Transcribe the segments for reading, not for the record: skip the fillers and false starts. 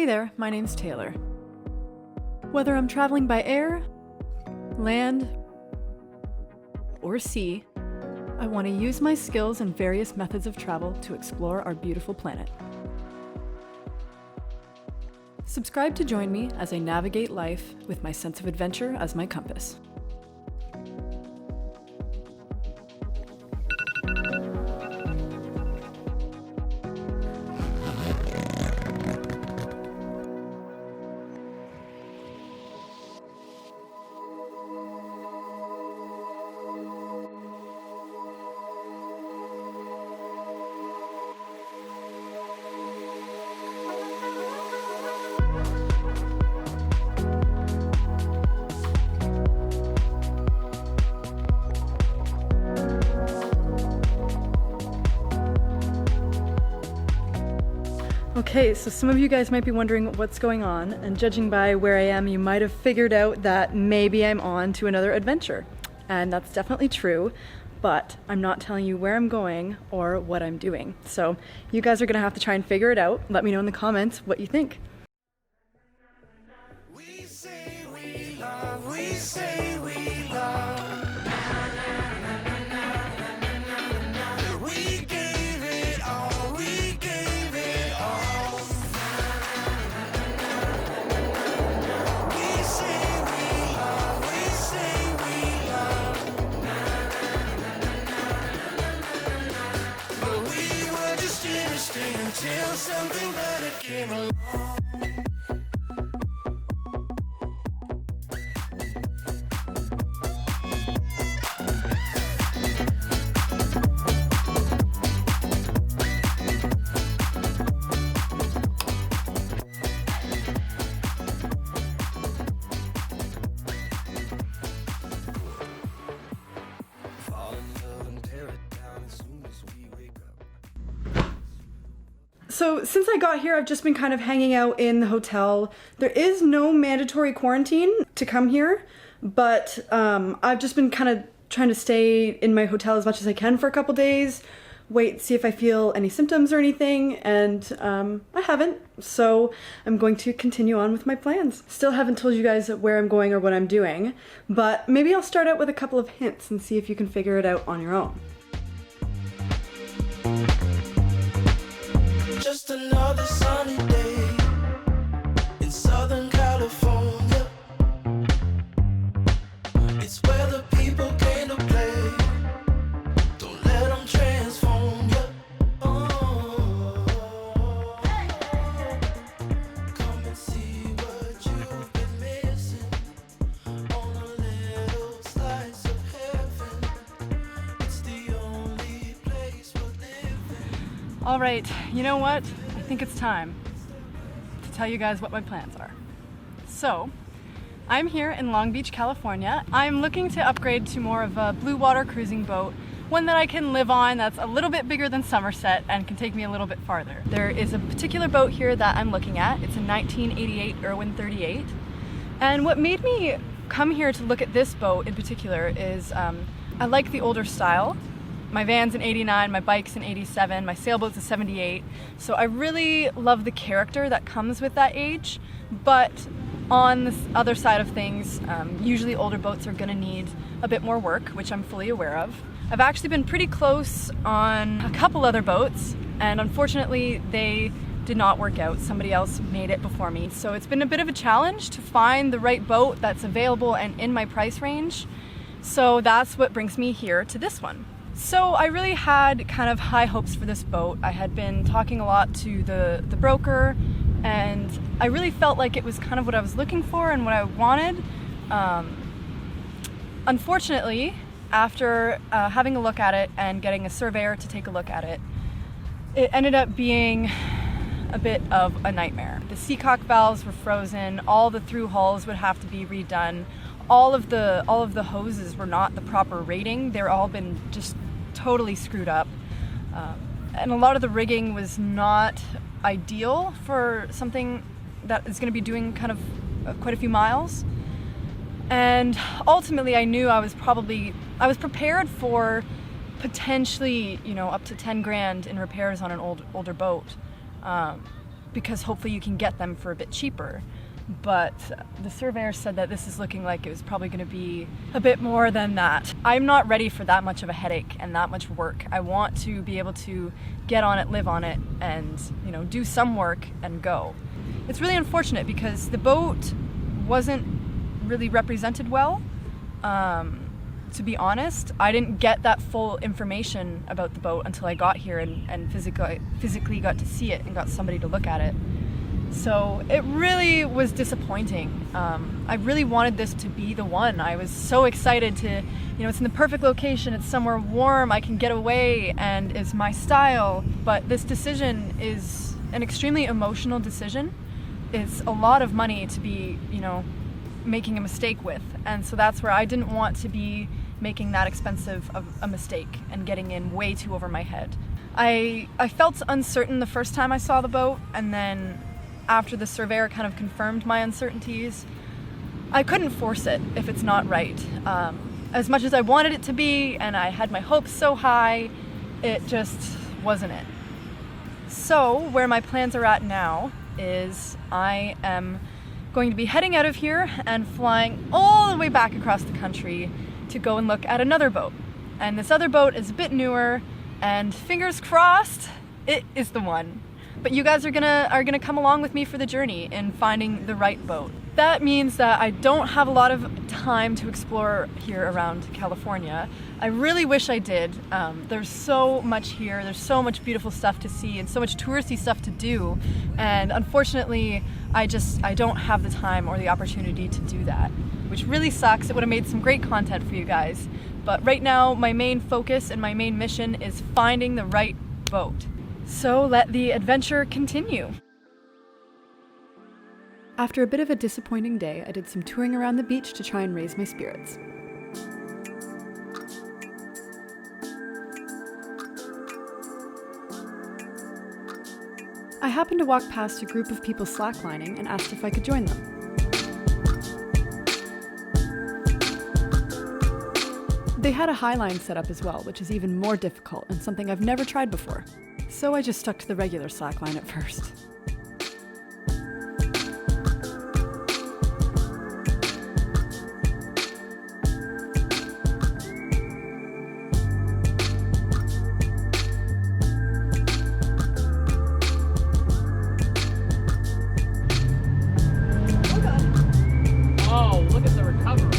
Hey there, my name's Taylor. Whether I'm traveling by air, land, or sea, I want to use my skills and various methods of travel to explore our beautiful planet. Subscribe to join me as I navigate life with my sense of adventure as my compass. Okay, so some of you guys might be wondering what's going on, and judging by where I am, you might have figured out that maybe I'm on to another adventure. And that's definitely true, but I'm not telling you where I'm going or what I'm doing. So you guys are gonna have to try and figure it out. Let me know in the comments what you think. We say we love, we say we love. We gave it all, we gave it all. We say we love, we say we love. But we were just interesting until something better came along. So since I got here, I've just been kind of hanging out in the hotel. There is no mandatory quarantine to come here, but I've just been kind of trying to stay in my hotel as much as I can for a couple days, wait, see if I feel any symptoms or anything, and I haven't, so I'm going to continue on with my plans. Still haven't told you guys where I'm going or what I'm doing, but maybe I'll start out with a couple of hints and see if you can figure it out on your own. Just another sunny day in Southern California. It's where the people came to play. Don't let them transform you. Oh. Come and see what you've been missing on a little slice of heaven. It's the only place we're living. All right, you know what? I think it's time to tell you guys what my plans are. So, I'm here in Long Beach, California. I'm looking to upgrade to more of a blue water cruising boat, one that I can live on that's a little bit bigger than Somerset and can take me a little bit farther. There is a particular boat here that I'm looking at. It's a 1988 Irwin 38. And what made me come here to look at this boat in particular is I like the older style. My van's an 89, my bike's an 87, my sailboat's a 78. So I really love the character that comes with that age. But on the other side of things, usually older boats are gonna need a bit more work, which I'm fully aware of. I've actually been pretty close on a couple other boats, and unfortunately they did not work out. Somebody else made it before me. So it's been a bit of a challenge to find the right boat that's available and in my price range. So that's what brings me here to this one. So I really had kind of high hopes for this boat. I had been talking a lot to the broker, and I really felt like it was kind of what I was looking for and what I wanted. Unfortunately, after having a look at it and getting a surveyor to take a look at it, it ended up being a bit of a nightmare. The seacock valves were frozen, all the through hulls would have to be redone. All of the hoses were not the proper rating. They're all been just totally screwed up. And a lot of the rigging was not ideal for something that is going to be doing kind of quite a few miles. And ultimately I knew I was prepared for potentially, you know, up to 10 grand in repairs on an older boat. because hopefully you can get them for a bit cheaper. But the surveyor said that this is looking like it was probably going to be a bit more than that. I'm not ready for that much of a headache and that much work. I want to be able to get on it, live on it, and do some work and go. It's really unfortunate because the boat wasn't really represented well. To be honest, I didn't get that full information about the boat until I got here and physically got to see it and got somebody to look at it. So it really was disappointing. I really wanted this to be the one. I was so excited to, it's in the perfect location, it's somewhere warm, I can get away, and it's my style. But this decision is an extremely emotional decision. It's a lot of money to be, making a mistake with. And so that's where I didn't want to be making that expensive of a mistake and getting in way too over my head. I felt uncertain the first time I saw the boat, and then after the surveyor kind of confirmed my uncertainties, I couldn't force it if it's not right. As much as I wanted it to be, and I had my hopes so high, it just wasn't it. So where my plans are at now is I am going to be heading out of here and flying all the way back across the country to go and look at another boat. And this other boat is a bit newer, and fingers crossed, it is the one. But you guys are gonna come along with me for the journey in finding the right boat. That means that I don't have a lot of time to explore here around California. I really wish I did. There's so much here, there's so much beautiful stuff to see and so much touristy stuff to do. And unfortunately, I don't have the time or the opportunity to do that, which really sucks. It would have made some great content for you guys. But right now, my main focus and my main mission is finding the right boat. So let the adventure continue. After a bit of a disappointing day, I did some touring around the beach to try and raise my spirits. I happened to walk past a group of people slacklining and asked if I could join them. They had a Highline set up as well, which is even more difficult and something I've never tried before. So I just stuck to the regular slackline at first. Oh, look at the recovery.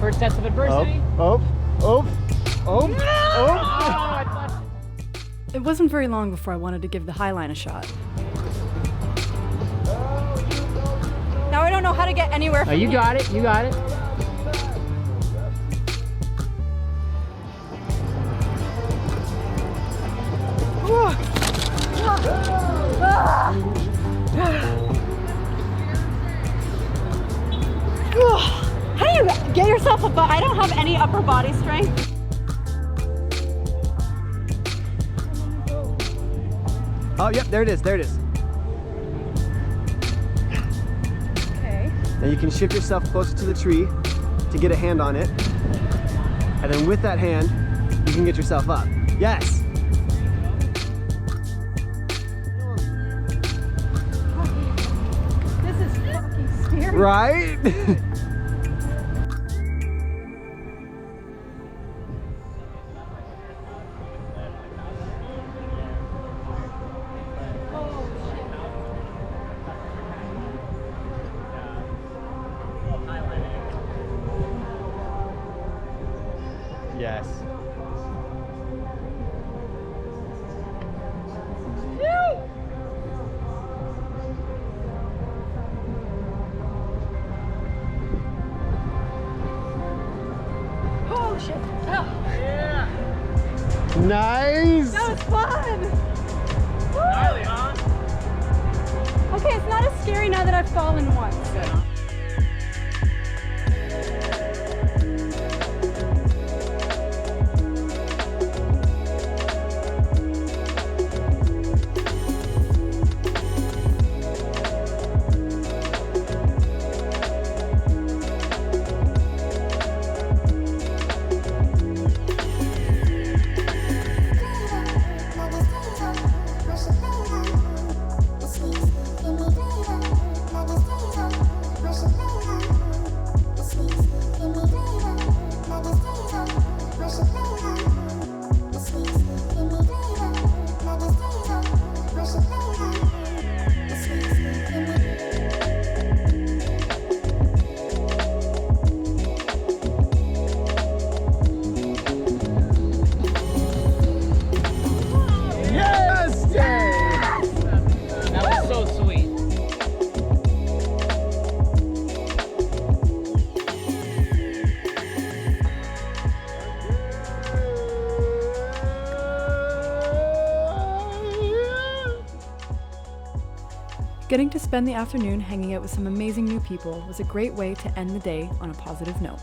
First test of adversity. It wasn't very long before I wanted to give the Highline a shot. Now I don't know how to get anywhere from You here. got it, you got it. How do you get yourself a butt? I don't have any upper body strength. Oh, yep, there it is, there it is. Okay. Now you can shift yourself closer to the tree to get a hand on it. And then with that hand, you can get yourself up. Yes! This is fucking scary. Right? Yes. Holy shit. Oh, Nice! that was fun. Gnarly, huh? Okay, it's not as scary now that I've fallen once. Getting to spend the afternoon hanging out with some amazing new people was a great way to end the day on a positive note.